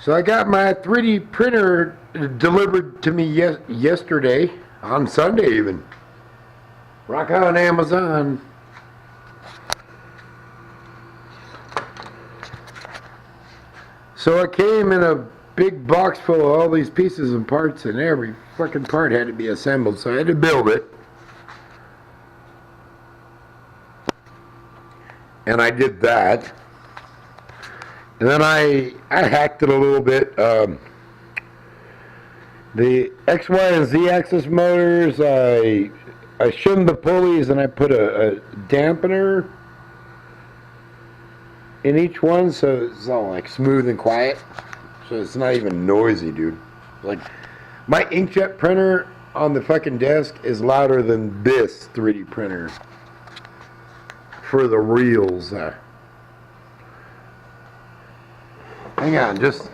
So I got my 3D printer delivered to me yesterday, on Sunday even. Rock on Amazon. So it came in a big box full of all these pieces and parts, and every fucking part had to be assembled, so I had to build it. And I did that. And then I hacked it a little bit. The X, Y, and Z axis motors, I shimmed the pulleys and I put a dampener in each one, so it's all like smooth and quiet. So it's not even noisy, dude. Like, my inkjet printer on the fucking desk is louder than this 3D printer for the reals. Hang on, just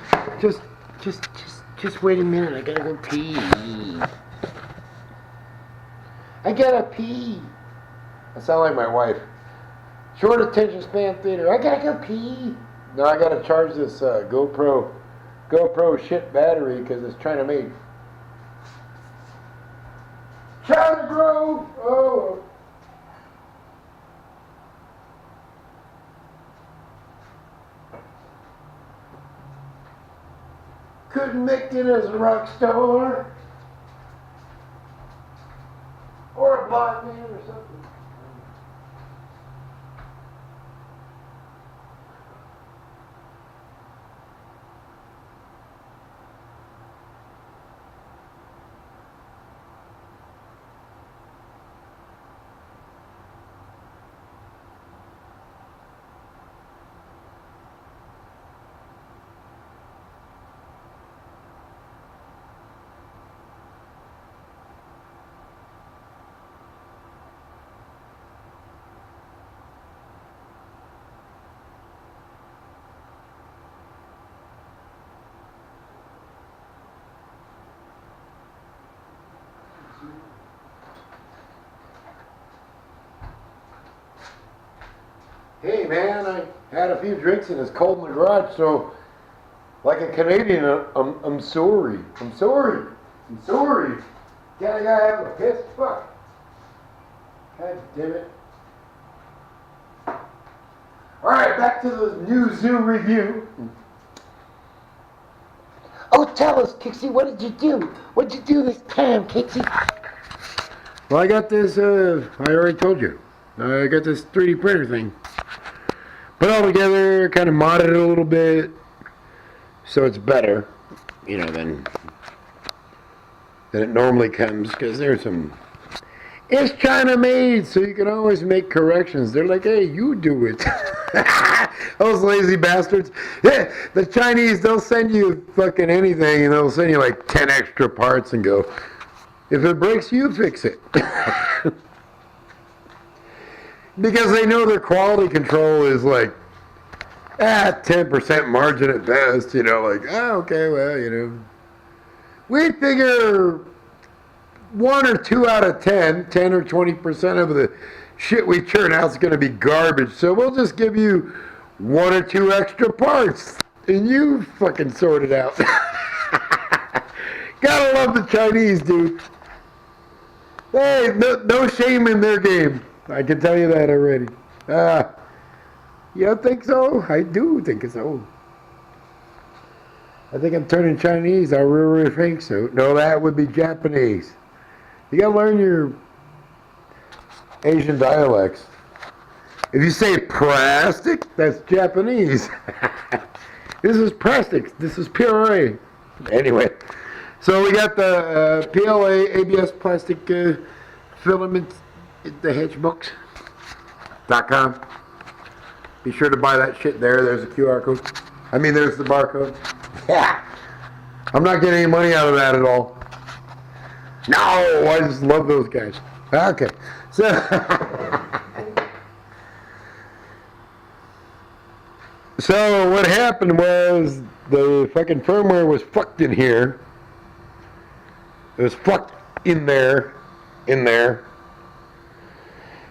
wait a minute. I gotta go pee. I gotta pee. I sound like my wife. Short attention span theater. I gotta go pee. No, I gotta charge this GoPro shit battery because it's trying to make. Trying to grow. Oh. Couldn't make it as a rock star or a blind man or something. Hey man, I had a few drinks and it's cold in the garage, so like a Canadian, I'm sorry. I'm sorry. Can't a guy have a piss? Fuck. God damn it. Alright, back to the new zoo review. Oh, tell us, Kixxy, what did you do? What did you do this time, Kixxy? Well, I got this, I already told you. I got this 3D printer thing. Put it all together, kind of modded it a little bit, so it's better, you know, than it normally comes, because there's some, it's China made, so you can always make corrections. They're like, hey, you do it. Those lazy bastards. Yeah, the Chinese, they'll send you fucking anything, and they'll send you like 10 extra parts and go, if it breaks, you fix it. Because they know their quality control is like, 10% margin at best, you know, like, okay, well, you know. We figure 1 or 2 out of 10 or 20% of the shit we churn out is going to be garbage, so we'll just give you 1 or 2 extra parts, and you fucking sort it out. Gotta love the Chinese, dude. Hey, no shame in their game. I can tell you that already. You don't think so? I do think so. I think I'm turning Chinese. I really think so. No, that would be Japanese. You gotta learn your Asian dialects. If you say plastic, that's Japanese. This is plastic. This is puree. Anyway, so we got the PLA ABS plastic filament, the hedgebooks.com. Be sure to buy that shit there. There's a QR code. I mean, there's the barcode. Yeah. I'm not getting any money out of that at all. No, I just love those guys. Okay. So, so what happened was the fucking firmware was fucked in here. It was fucked in there.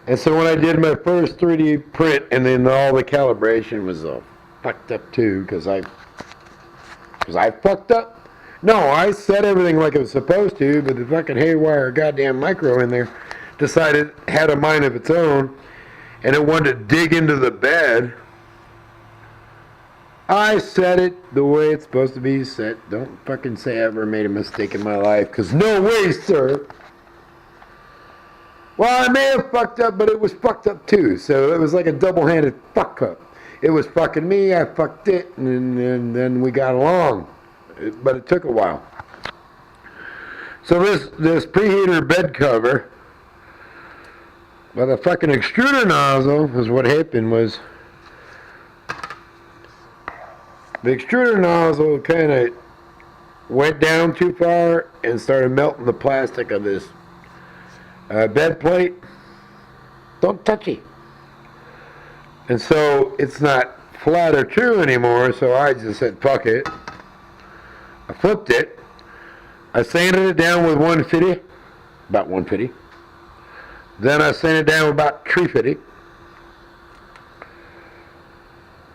And so when I did my first 3D print, and then all the calibration was all fucked up too, because I Because I fucked up. No, I set everything like it was supposed to, but the fucking haywire goddamn micro in there decided it had a mind of its own, and it wanted to dig into the bed. I set it the way it's supposed to be set. Don't fucking say I ever made a mistake in my life, because no way, sir. Well, I may have fucked up, but it was fucked up too. So it was like a double-handed fuck up. It was fucking me, I fucked it, and then we got along. But it took a while. So this preheater bed cover, well, the fucking extruder nozzle was what happened was, the extruder nozzle kind of went down too far and started melting the plastic of this bed plate. Don't touch it. And so it's not flat or true anymore, so I just said, fuck it. I flipped it. I sanded it down with 150, about 150. Then I sanded it down with about 350.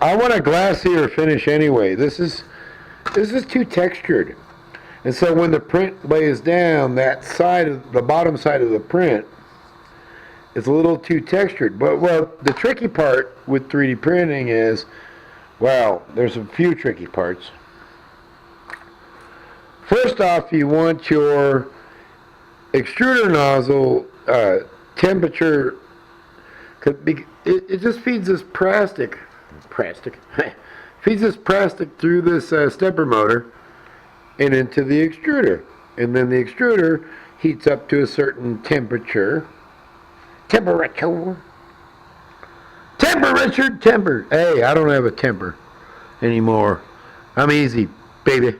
I want a glassier finish anyway. This is too textured. And so when the print lays down, that side of the bottom side of the print is a little too textured. But well, the tricky part with 3D printing is, well, there's a few tricky parts. First off, you want your extruder nozzle temperature. It just feeds this plastic feeds this plastic through this stepper motor and into the extruder, and then the extruder heats up to a certain temperature. Hey, I don't have a temper anymore. I'm easy, baby.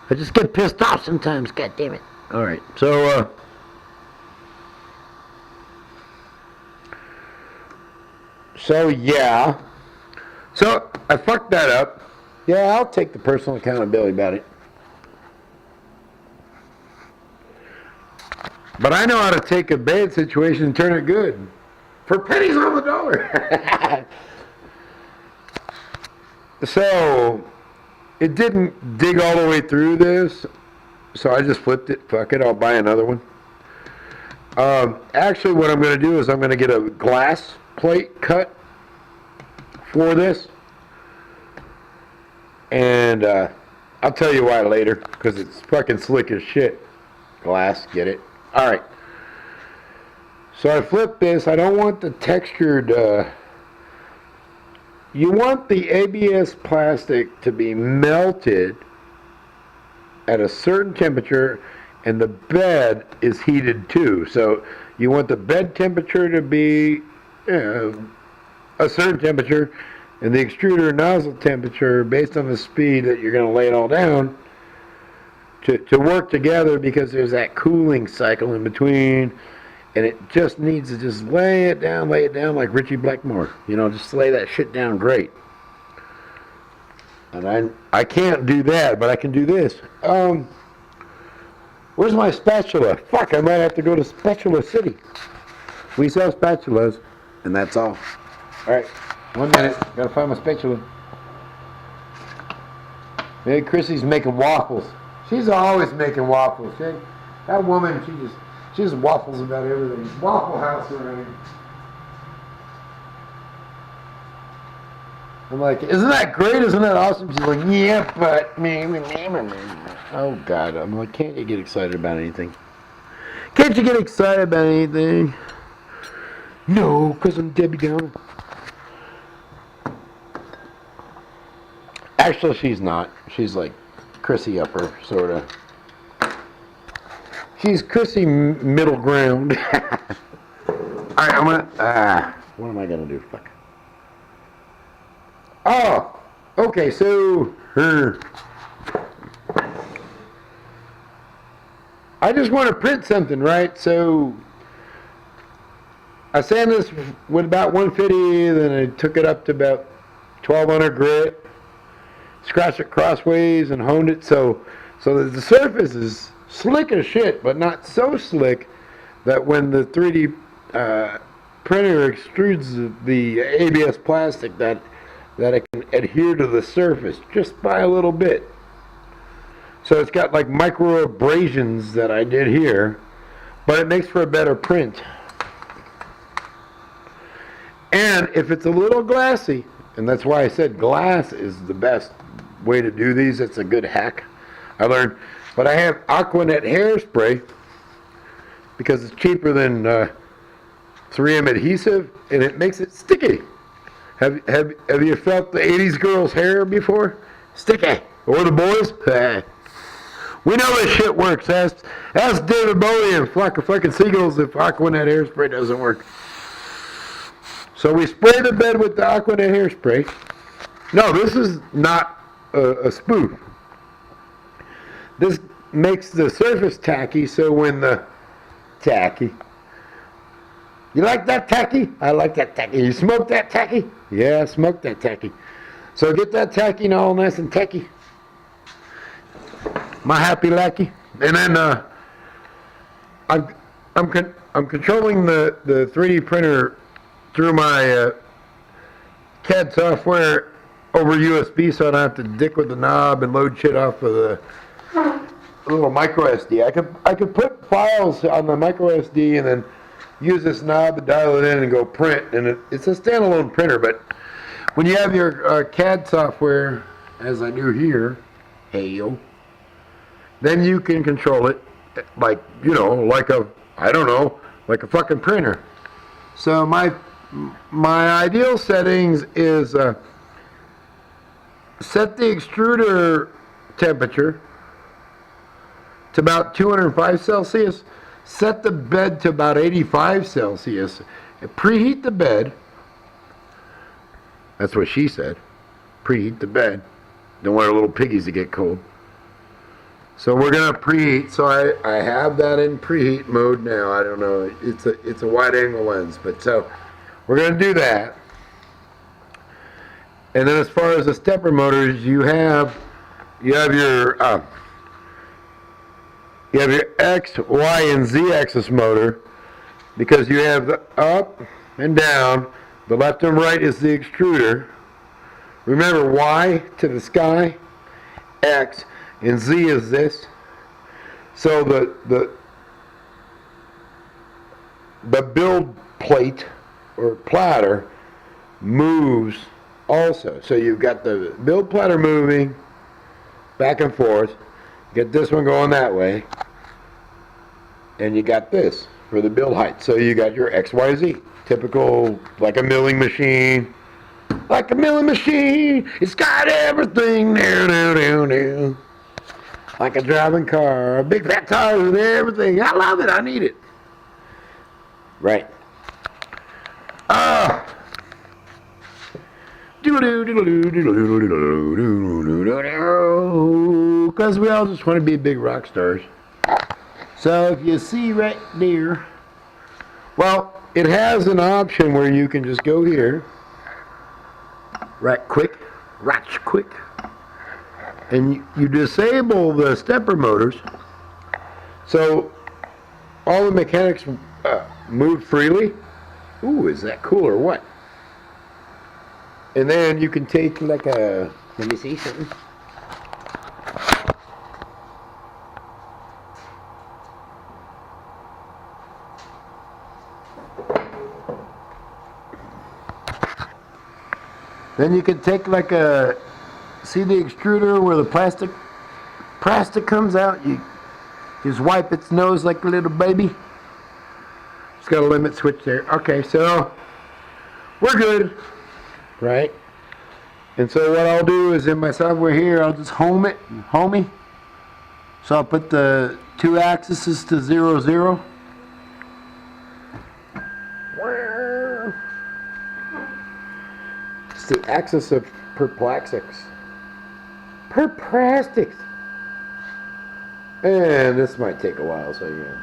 I just get pissed off sometimes, god damn it. Alright, so yeah. So I fucked that up. Yeah, I'll take the personal accountability about it. But I know how to take a bad situation and turn it good. For pennies on the dollar. So it didn't dig all the way through this, so I just flipped it. Fuck it, I'll buy another one. Actually, what I'm going to do is I'm going to get a glass plate cut for this, and I'll tell you why later, because it's fucking slick as shit. Glass, get it? Alright. So I flipped this. I don't want the textured, you want the ABS plastic to be melted at a certain temperature, and the bed is heated too. So you want the bed temperature to be a certain temperature, and the extruder nozzle temperature, based on the speed that you're going to lay it all down, to work together, because there's that cooling cycle in between, and it just needs to just lay it down like Richie Blackmore. You know, just lay that shit down great. And I can't do that, but I can do this. Where's my spatula? Fuck, I might have to go to Spatula City. We sell spatulas, and that's all. Alright, 1 minute. Gotta find my spatula. Maybe Chrissy's making waffles. She's always making waffles. That woman, she just waffles about everything. Waffle House around. I'm like, isn't that great? Isn't that awesome? She's like, yeah, but oh God. I'm like, can't you get excited about anything? Can't you get excited about anything? No, because I'm Debbie Downer. Actually, she's not. She's like Chrissy upper, sort of. She's Chrissy middle ground. Alright, I'm gonna, what am I gonna do? Fuck. Oh, okay, so, I just want to print something, right? So, I sand this with about 150, then I took it up to about 1200 grit, scratched it crossways and honed it so that the surface is slick as shit, but not so slick that when the 3D printer extrudes the ABS plastic, that that it can adhere to the surface just by a little bit. So it's got like micro abrasions that I did here, but it makes for a better print. And if it's a little glassy, and that's why I said glass is the best way to do these, it's a good hack I learned. But I have Aquanet hairspray because it's cheaper than 3M adhesive, and it makes it sticky. Have you felt the 80s girls' hair before? Sticky. Or the boys? We know this shit works. Ask David Bowie and Flock of Fucking Seagulls if Aquanet hairspray doesn't work. So we spray the bed with the Aquanet hairspray. No, this is not a spoof. This makes the surface tacky, so when the tacky. You like that tacky? I like that tacky. You smoke that tacky? Yeah, I smoke that tacky. So get that tacky all nice and tacky. My happy lackey. And then I'm controlling the 3D printer through my CAD software over USB, so I don't have to dick with the knob and load shit off of the little micro SD. I could put files on the micro SD and then use this knob to dial it in and go print. And it's a standalone printer, but when you have your CAD software, as I do here, then you can control it like, you know, like a, I don't know, like a fucking printer. So my ideal settings is set the extruder temperature to about 205 Celsius, set the bed to about 85 Celsius, and preheat the bed. That's what she said. Preheat the bed. Don't want our little piggies to get cold. So we're gonna preheat. So I have that in preheat mode now. I don't know. It's a wide angle lens, but so we're gonna do that. And then as far as the stepper motors, you have your X, Y, and Z axis motor, because you have the up and down. The left and right is the extruder. Remember, Y to the sky, X, and Z is this. So the build plate or platter moves also. So you've got the build platter moving back and forth. You get this one going that way, and you got this for the build height. So you got your XYZ, typical, like a milling machine. Like a milling machine, it's got everything now. Like a driving car, a big fat tire with everything. I love it, I need it. Right. Because we all just want to be big rock stars. So if you see right there, well, it has an option where you can just go here, right quick, and you disable the stepper motors, so all the mechanics move freely. Ooh, is that cool or what? And then you can take like a, let me see something. Then you can take like a, see the extruder where the plastic comes out? You just wipe its nose like a little baby. It's got a limit switch there. Okay, so we're good, right? And so what I'll do is in my software here, I'll just home it, homey. So I'll put the 2 axes to 0, 0. It's the axis of perplexics. Perplastics. And this might take a while, so yeah.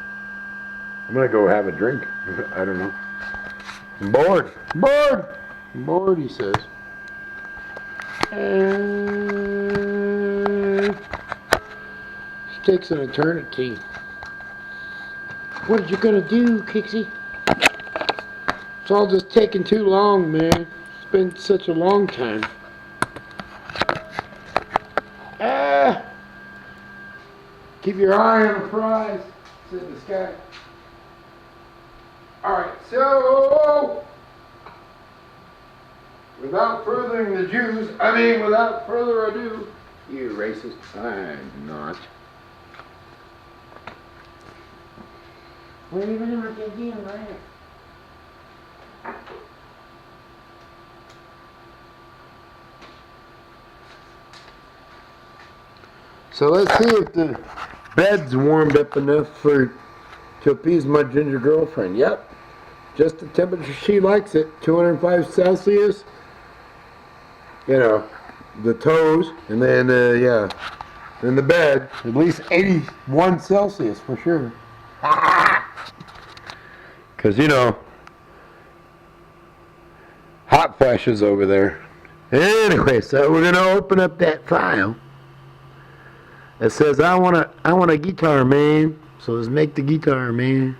I'm gonna go have a drink. I don't know. I'm bored. Bored, he says. And it takes an eternity. What are you gonna do, Kixxy? It's all just taking too long, man. been such a long time. Keep your eye on the prize, said this guy. Alright, so without further ado, you racist, I'm not. What are you gonna get in, right? So let's see if the bed's warmed up enough to appease my ginger girlfriend. Yep, just the temperature she likes it, 205 Celsius. You know, the toes, and then yeah, then the bed, at least 81 Celsius for sure. Because, you know, hot flashes over there. Anyway, so we're gonna open up that file. It says I want a guitar, man. So let's make the guitar, man.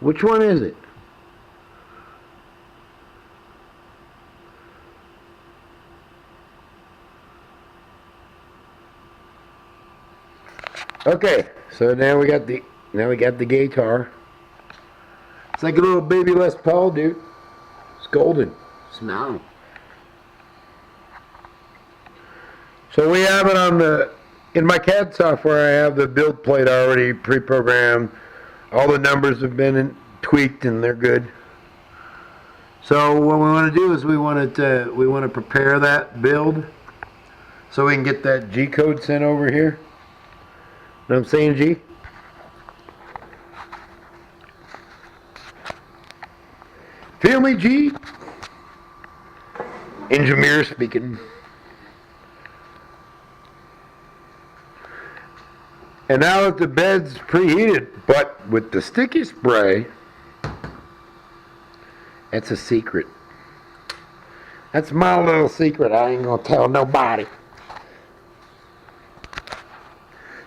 Which one is it? Okay, so now we got the guitar. It's like a little baby Les Paul, dude. It's golden. Smell. So we have it on in my CAD software. I have the build plate already pre-programmed. All the numbers have been tweaked and they're good. So what we want to do is we want to prepare that build so we can get that G code sent over here. Know what I'm saying, G? Feel me, G? Engineer speaking. And now that the bed's preheated, but with the sticky spray, that's a secret. That's my little secret. I ain't gonna tell nobody.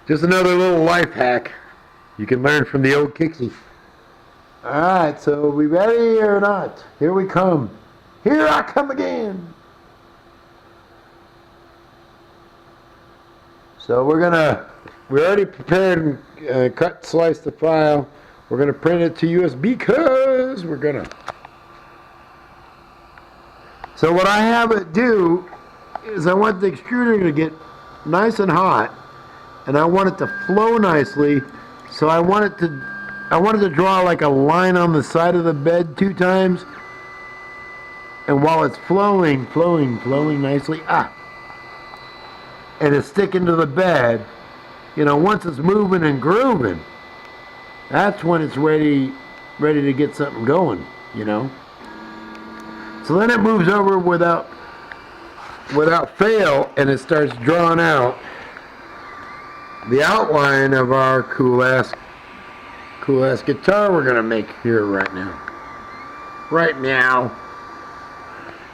Just another little life hack you can learn from the old Kixxy. Alright, so we ready or not? Here we come. Here I come again. So we already prepared and cut, sliced the file. We're gonna print it to USB because we're gonna. So what I have it do is I want the extruder to get nice and hot, and I want it to flow nicely. So I wanted to draw like a line on the side of the bed 2 times, and while it's flowing nicely, and it's sticking to the bed, you know, once it's moving and grooving, that's when it's ready to get something going, you know. So then it moves over without fail, and it starts drawing out the outline of our cool ass guitar we're gonna make here right now. Right now.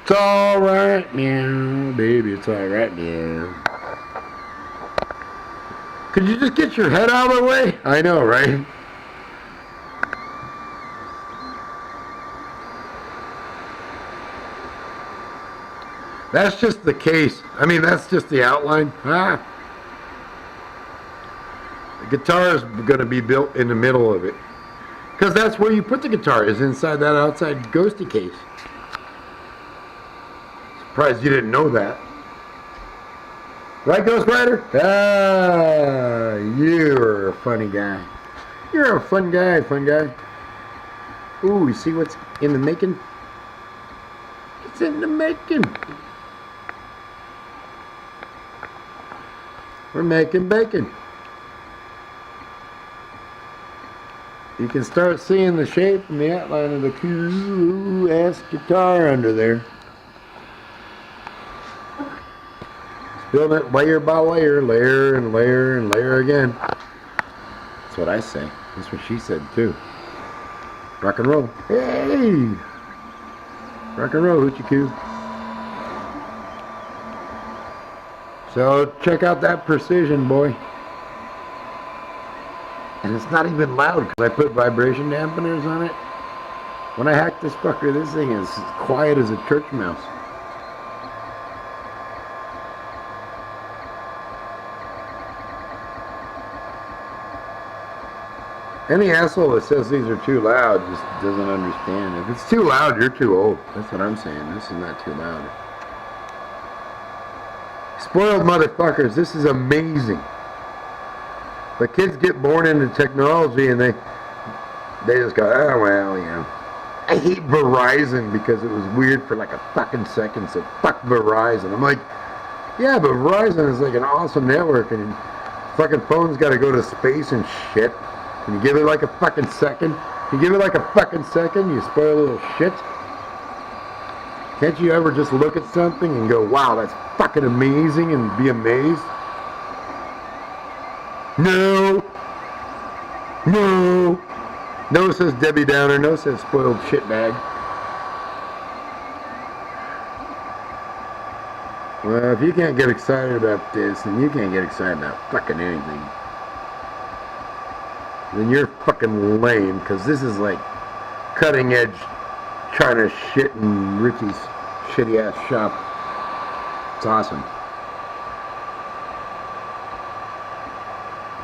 It's alright now, baby, it's alright now. Could you just get your head out of the way? I know, right? That's just the case. I mean, that's just the outline. The guitar is going to be built in the middle of it. Because that's where you put the guitar, is inside that outside ghosty case. Surprised you didn't know that. Right, Ghost Rider? You're a funny guy. You're a fun guy, Ooh, you see what's in the making? It's in the making. We're making bacon. You can start seeing the shape and the outline of the cool ass guitar under there. Build it layer by layer, layer and layer and layer again. That's what I say. That's what she said too. Rock and roll. Hey! Rock and roll, hoochie coo. So check out that precision, boy. And it's not even loud because I put vibration dampeners on it. When I hack this fucker, this thing is quiet as a church mouse. Any asshole that says these are too loud just doesn't understand. If it's too loud, you're too old. That's what I'm saying. This is not too loud. Spoiled motherfuckers, this is amazing. The kids get born into technology and they just go, oh well, you know. I hate Verizon because it was weird for like a fucking second, so fuck Verizon. I'm like, yeah, but Verizon is like an awesome network and fucking phone's gotta go to space and shit. Can you give it like a fucking second? Can you give it like a fucking second, you spoil little shit? Can't you ever just look at something and go, wow, that's fucking amazing, and be amazed? No. No. No says Debbie Downer. No says spoiled shitbag. Well, if you can't get excited about this, then you can't get excited about fucking anything. Then you're fucking lame, because this is like cutting edge China shit in Richie's shitty ass shop. It's awesome.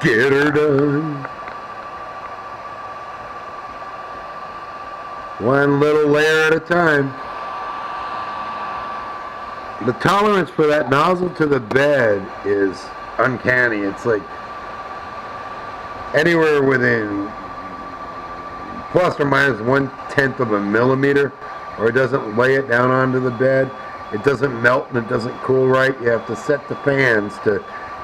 Get her done. One little layer at a time. The tolerance for that nozzle to the bed is uncanny. It's like anywhere within plus or minus 1/10 of a millimeter, or it doesn't lay it down onto the bed. It doesn't melt and it doesn't cool right. You have to set the fans to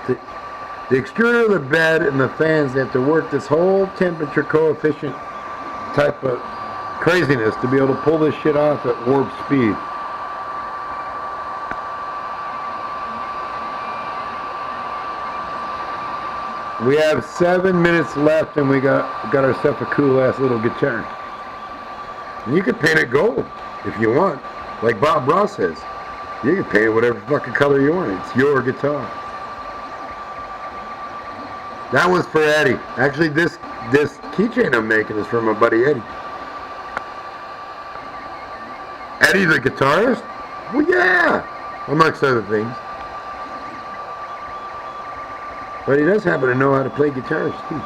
the extruder of the bed and the fans. They have to work this whole temperature coefficient type of craziness to be able to pull this shit off at warp speed. We have 7 minutes left and we got ourselves a cool ass little guitar. And you can paint it gold if you want. Like Bob Ross says. You can paint it whatever fucking color you want. It's your guitar. That was for Eddie. Actually, this keychain I'm making is from my buddy Eddie. Eddie the guitarist? Well, yeah! Amongst other things. But he does happen to know how to play guitars, too.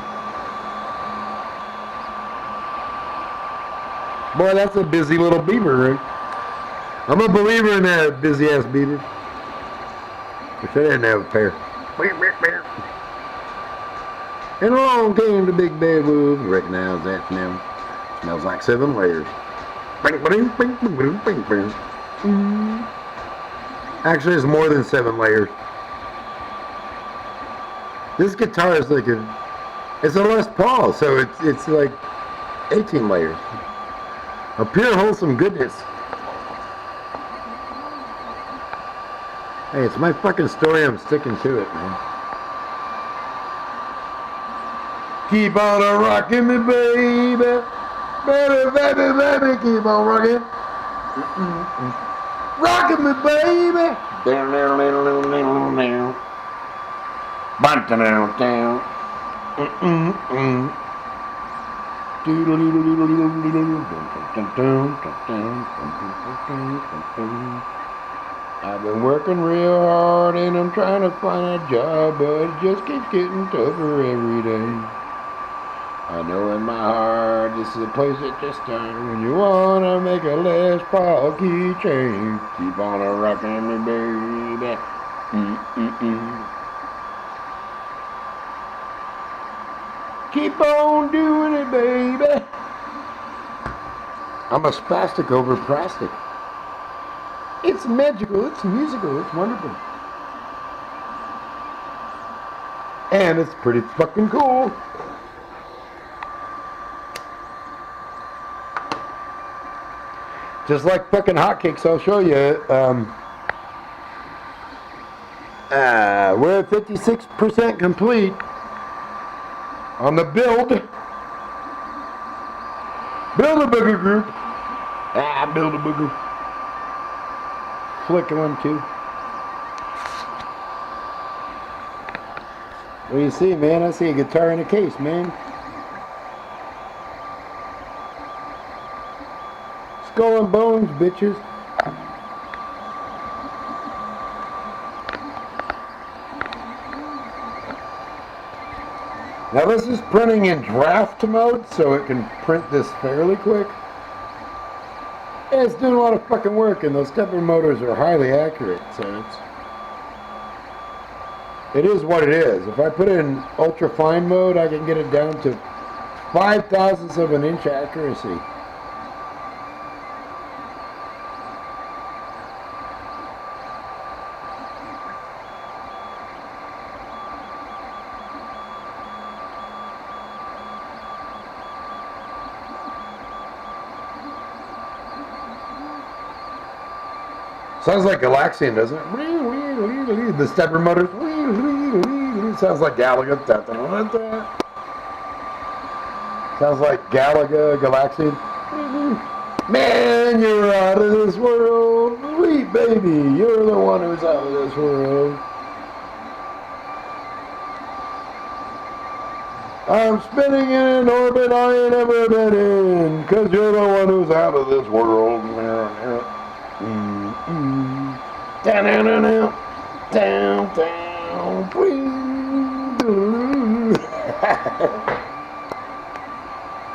Boy, that's a busy little beaver, right? I'm a believer in that busy-ass beaver. Wish I didn't have a pair. And along came the big bad wolf. Recognize that smell. Smells like 7 layers. Actually, it's more than 7 layers. This guitar is like it's a Les Paul, so it's like 18 layers. A pure wholesome goodness. Hey, it's my fucking story, I'm sticking to it, man. Keep on rocking me, baby. Baby, baby, baby, keep on rocking. Rocking me, baby. Down, down, down, down, down, down. Down, down, down. I've been working real hard and I'm trying to find a job, but it just keeps getting tougher every day. I know in my heart this is a place that just started when you wanna make a Les Paul keychain. Keep on rocking me, baby. Keep on doing it, baby. I'm a spastic over plastic. It's magical, it's musical, it's wonderful. And it's pretty fucking cool. Just like fucking hotcakes, I'll show you. We're at 56% complete on the build. Build a booger group. Build a booger. Flick one, too. What do you see, man? I see a guitar in a case, man. skull and bones, bitches. Now this is printing in draft mode, so it can print this fairly quick. And it's doing a lot of fucking work, and those stepper motors are highly accurate, so it is what it is. If I put it in ultra fine mode, I can get it down to 5/1000ths of an inch accuracy. Sounds like Galaxian, doesn't it? The stepper motors. Sounds like Galaga. Sounds like Galaga, Galaxian. Man, you're out of this world. Sweet baby, you're the one who's out of this world. I'm spinning in an orbit I ain't ever been in, 'cause you're the one who's out of this world. Down, down, down, down, down, down.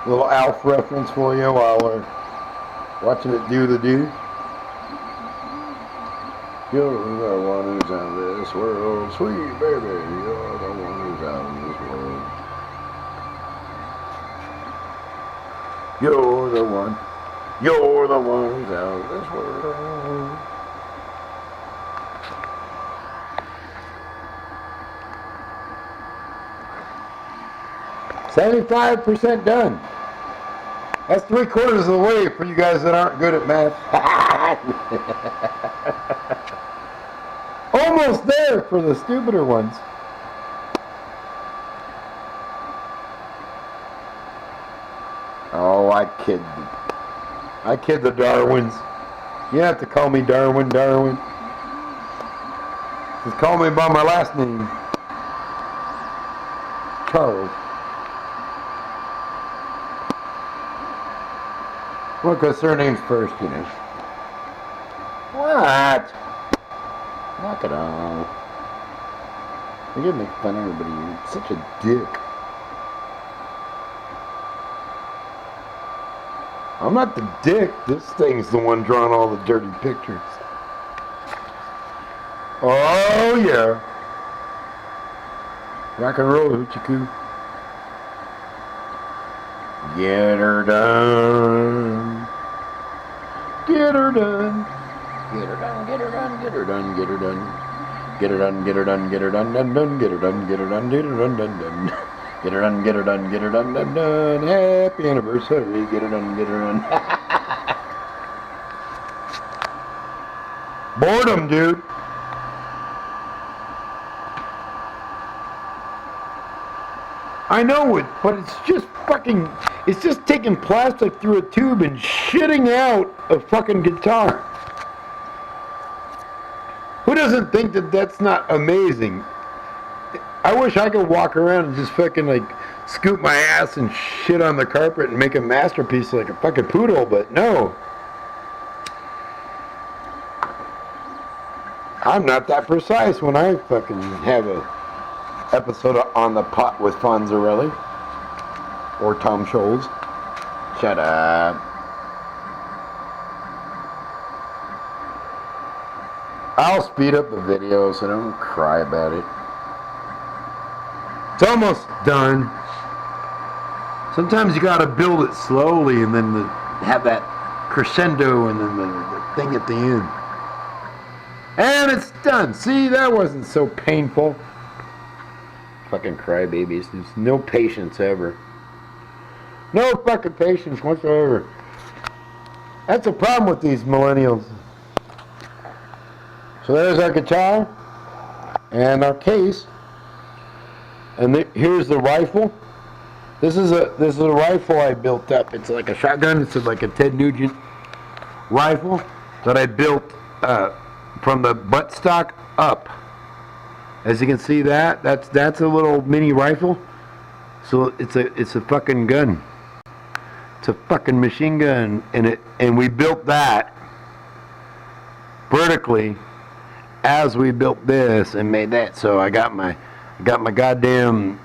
Little Alf reference for you while we're watching it do the do. You're the one who's out of this world, sweet baby. You're the one who's out of this world. You're the one. You're the one who's out of this world. 75% done. That's 3/4 of the way for you guys that aren't good at math. Almost there for the stupider ones. Oh, I kid the Darwins. You have to call me Darwin. Just call me by my last name. Charles. Well, because surname's first, you know. What? Knock it off. You're gonna make fun of everybody. You're such a dick. I'm not the dick. This thing's the one drawing all the dirty pictures. Oh, yeah. Rock and roll, hoochie coo. Get her done. Get her done. Get her done, get her done, get her done, get her done. Get her done, get her done, get her done, done, done, get her done, get her done, get her done, done, done. Get her done, get her done, get her done, done, done. Happy anniversary, get her done, get her done. Boredom, dude. I know it, but it's just fucking, it's just taking plastic through a tube and shitting out a fucking guitar. Who doesn't think that that's not amazing? I wish I could walk around and just fucking like scoop my ass and shit on the carpet and make a masterpiece like a fucking poodle, but no. I'm not that precise when I fucking have a episode of On the Pot with Fonzarelli or Tom Scholes. Shut up. I'll speed up the video so don't cry about it. It's almost done. Sometimes you gotta build it slowly and then have that crescendo and then the thing at the end. And it's done. See, that wasn't so painful. Fucking crybabies. There's no patience ever. No fucking patience whatsoever. That's the problem with these millennials. So there's our guitar and our case. And here's the rifle. This is a rifle I built up. It's like a shotgun. It's like a Ted Nugent rifle that I built from the buttstock up. As you can see, that's a little mini rifle. So it's a fucking gun. It's a fucking machine gun, and we built that vertically as we built this and made that. So I got my goddamn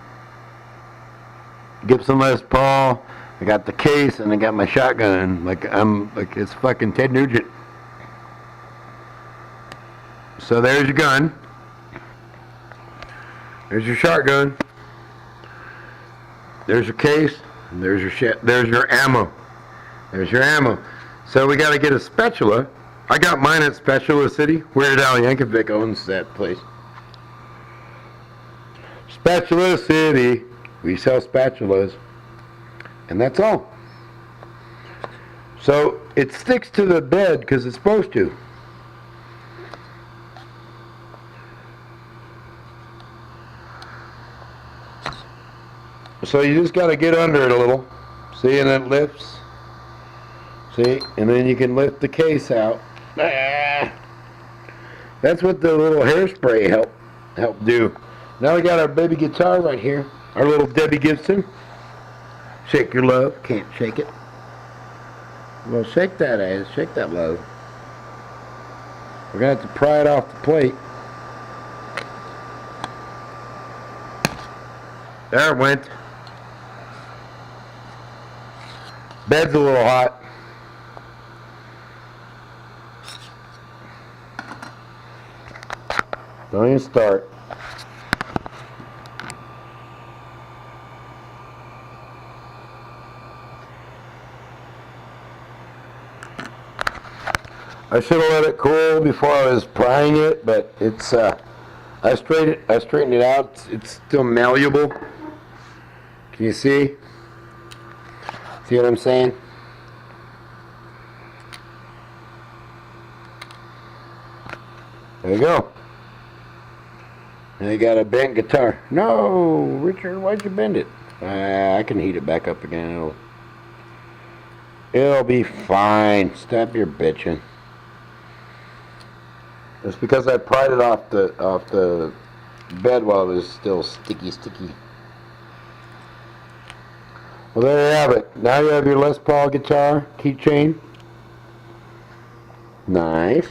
Gibson Les Paul. I got the case, and I got my shotgun. Like it's fucking Ted Nugent. So there's your gun. There's your shotgun. There's your case. And there's your shit. There's your ammo. There's your ammo. So we got to get a spatula. I got mine at Spatula City. Weird Al Yankovic owns that place. Spatula City. We sell spatulas. And that's all. So it sticks to the bed because it's supposed to. So you just got to get under it a little. See, and it lifts. See, and then you can lift the case out. Ah. That's what the little hairspray help do. Now we got our baby guitar right here. Our little Debbie Gibson. Shake your love. Can't shake it. Well, shake that ass. Shake that love. We're going to have to pry it off the plate. There it went. Bed's a little hot. Don't even start. I should have let it cool before I was prying it, but it's I straightened it out. It's still malleable. Can you see? See what I'm saying? There you go. Now you got a bent guitar. No, Richard, why'd you bend it? I can heat it back up again. It'll be fine. Stop your bitching. It's because I pried it off the bed while it was still sticky. Well, there you have it. Now you have your Les Paul guitar keychain. Nice.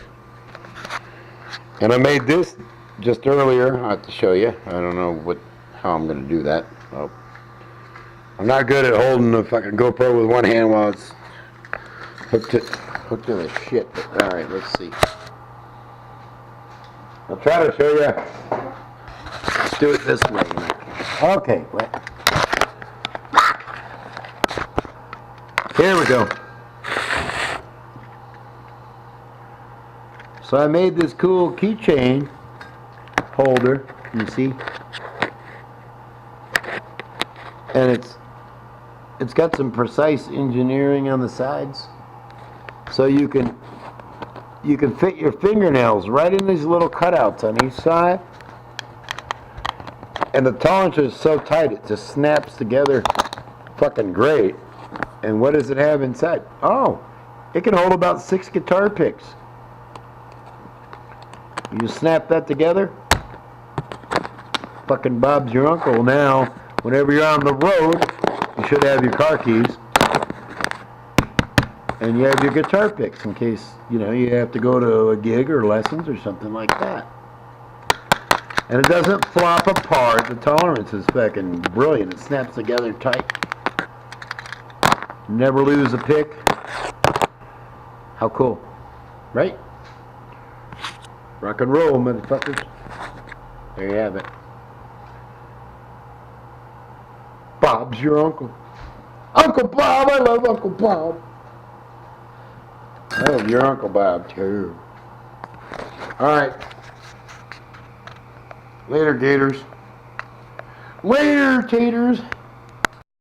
And I made this just earlier. I have to show you. I don't know how I'm going to do that. Oh. I'm not good at holding the fucking GoPro with one hand while it's hooked to the shit. But, all right, let's see. I'll try to show you. Let's do it this way. Okay. Here we go. So I made this cool keychain holder, you see, and it's got some precise engineering on the sides, so you can fit your fingernails right in these little cutouts on each side, and the tolerance is so tight it just snaps together fucking great. And what does it have inside? Oh, it can hold about 6 guitar picks. You snap that together, fucking Bob's your uncle. Now, whenever you're on the road, you should have your car keys, and you have your guitar picks in case, you have to go to a gig or lessons or something like that. And it doesn't flop apart. The tolerance is fucking brilliant. It snaps together tight. Never lose a pick. How cool, right? Rock and roll, motherfuckers. There you have it. Bob's your uncle. Uncle Bob, I love Uncle Bob. I love your Uncle Bob too. Alright. Later, Gators. Later, taters.